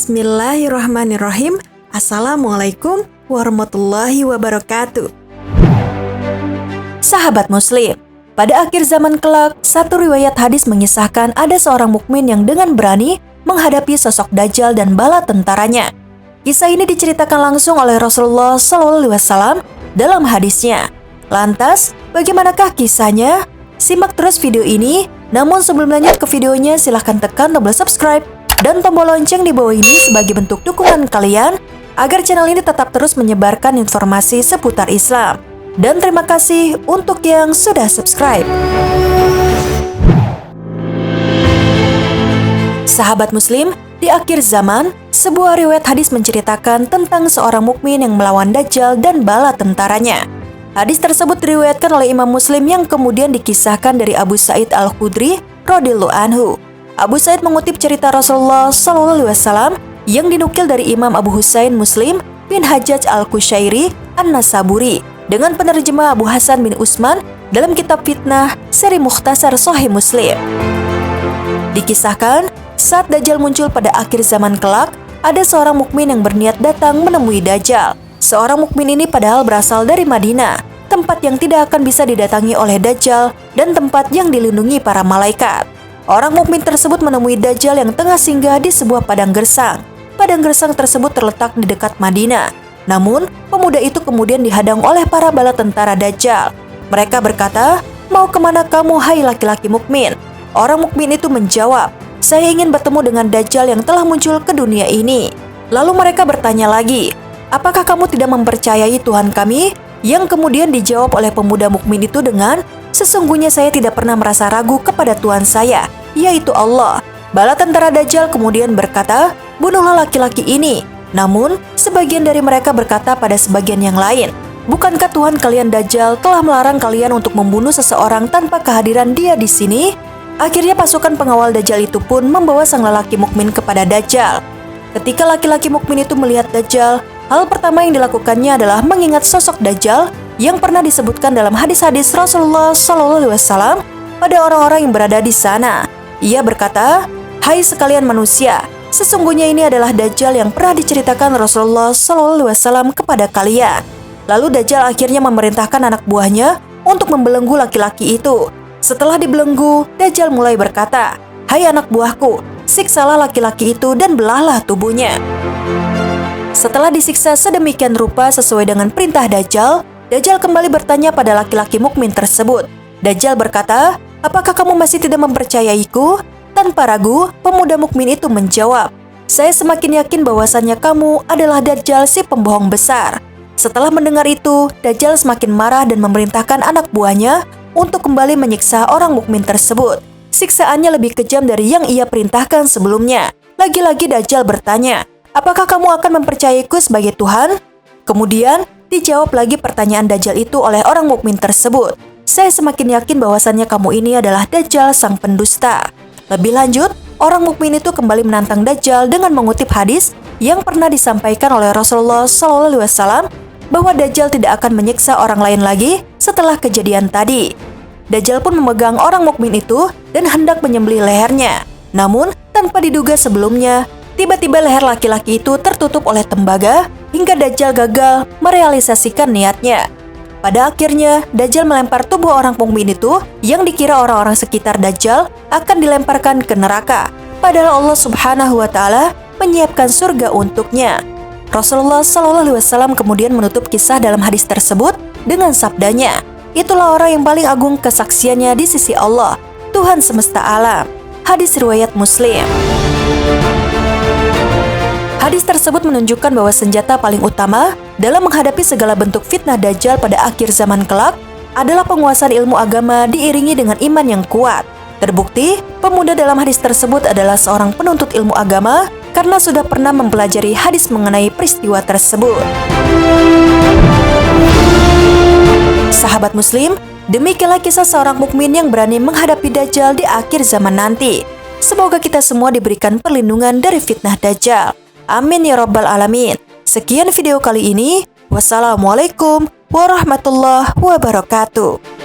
Bismillahirrahmanirrahim. Assalamualaikum warahmatullahi wabarakatuh. Sahabat Muslim, pada akhir zaman kelak, satu riwayat hadis mengisahkan ada seorang mukmin yang dengan berani menghadapi sosok Dajjal dan bala tentaranya. Kisah ini diceritakan langsung oleh Rasulullah SAW dalam hadisnya. Lantas, bagaimanakah kisahnya? Simak terus video ini. Namun sebelum lanjut ke videonya, silahkan tekan tombol subscribe dan tombol lonceng di bawah ini sebagai bentuk dukungan kalian agar channel ini tetap terus menyebarkan informasi seputar Islam. Dan terima kasih untuk yang sudah subscribe. Sahabat Muslim, di akhir zaman, sebuah riwayat hadis menceritakan tentang seorang mukmin yang melawan Dajjal dan bala tentaranya. Hadis tersebut diriwayatkan oleh Imam Muslim yang kemudian dikisahkan dari Abu Sa'id Al-Khudri radhiyallahu anhu. Abu Sa'id mengutip cerita Rasulullah SAW yang dinukil dari Imam Abu Husain Muslim bin Hajjaj Al-Qushairi An-Nasaburi dengan penerjemah Abu Hasan bin Utsman dalam kitab Fitnah seri Mukhtasar Sahih Muslim. Dikisahkan, saat Dajjal muncul pada akhir zaman kelak, ada seorang mukmin yang berniat datang menemui Dajjal. Seorang mukmin ini padahal berasal dari Madinah, tempat yang tidak akan bisa didatangi oleh Dajjal dan tempat yang dilindungi para malaikat. Orang mukmin tersebut menemui Dajjal yang tengah singgah di sebuah padang gersang. Padang gersang tersebut terletak di dekat Madinah. Namun, pemuda itu kemudian dihadang oleh para bala tentara Dajjal. Mereka berkata, "Mau kemana kamu, hai laki-laki mukmin?" Orang mukmin itu menjawab, "Saya ingin bertemu dengan Dajjal yang telah muncul ke dunia ini." Lalu mereka bertanya lagi, "Apakah kamu tidak mempercayai Tuhan kami?" Yang kemudian dijawab oleh pemuda mukmin itu dengan, "Sesungguhnya saya tidak pernah merasa ragu kepada Tuhan saya, yaitu Allah." Bala tentara Dajjal kemudian berkata, "Bunuhlah laki-laki ini." Namun, sebagian dari mereka berkata pada sebagian yang lain, "Bukankah Tuhan kalian Dajjal telah melarang kalian untuk membunuh seseorang tanpa kehadiran dia di sini?" Akhirnya pasukan pengawal Dajjal itu pun membawa sang lelaki mukmin kepada Dajjal. Ketika laki-laki mukmin itu melihat Dajjal, hal pertama yang dilakukannya adalah mengingat sosok Dajjal yang pernah disebutkan dalam hadis-hadis Rasulullah SAW pada orang-orang yang berada di sana. Ia berkata, "Hai sekalian manusia, sesungguhnya ini adalah Dajjal yang pernah diceritakan Rasulullah SAW kepada kalian." Lalu Dajjal akhirnya memerintahkan anak buahnya untuk membelenggu laki-laki itu. Setelah dibelenggu, Dajjal mulai berkata, "Hai anak buahku, siksalah laki-laki itu dan belahlah tubuhnya." Setelah disiksa sedemikian rupa sesuai dengan perintah Dajjal, Dajjal kembali bertanya pada laki-laki mukmin tersebut. Dajjal berkata, "Apakah kamu masih tidak mempercayaiku?" Tanpa ragu, pemuda mukmin itu menjawab, "Saya semakin yakin bahwasannya kamu adalah Dajjal si pembohong besar." Setelah mendengar itu, Dajjal semakin marah dan memerintahkan anak buahnya untuk kembali menyiksa orang mukmin tersebut. Siksaannya lebih kejam dari yang ia perintahkan sebelumnya. Lagi-lagi Dajjal bertanya, "Apakah kamu akan mempercayaiku sebagai Tuhan?" Kemudian, dijawab lagi pertanyaan Dajjal itu oleh orang mukmin tersebut. "Saya semakin yakin bahwasannya kamu ini adalah Dajjal sang pendusta." Lebih lanjut, orang mukmin itu kembali menantang Dajjal dengan mengutip hadis yang pernah disampaikan oleh Rasulullah SAW bahwa Dajjal tidak akan menyiksa orang lain lagi setelah kejadian tadi. Dajjal pun memegang orang mukmin itu dan hendak menyembelih lehernya. Namun, tanpa diduga sebelumnya, tiba-tiba leher laki-laki itu tertutup oleh tembaga hingga Dajjal gagal merealisasikan niatnya. Pada akhirnya, Dajjal melempar tubuh orang mukmin itu yang dikira orang-orang sekitar Dajjal akan dilemparkan ke neraka. Padahal Allah Subhanahu wa Ta'ala menyiapkan surga untuknya. Rasulullah SAW kemudian menutup kisah dalam hadis tersebut dengan sabdanya, "Itulah orang yang paling agung kesaksiannya di sisi Allah, Tuhan semesta alam." Hadis riwayat Muslim. Hadis tersebut menunjukkan bahwa senjata paling utama dalam menghadapi segala bentuk fitnah Dajjal pada akhir zaman kelak adalah penguasaan ilmu agama diiringi dengan iman yang kuat. Terbukti, pemuda dalam hadis tersebut adalah seorang penuntut ilmu agama karena sudah pernah mempelajari hadis mengenai peristiwa tersebut. Sahabat Muslim, demikianlah kisah seorang mukmin yang berani menghadapi Dajjal di akhir zaman nanti. Semoga kita semua diberikan perlindungan dari fitnah Dajjal. Amin ya rabbal alamin. Sekian video kali ini. Wassalamualaikum warahmatullahi wabarakatuh.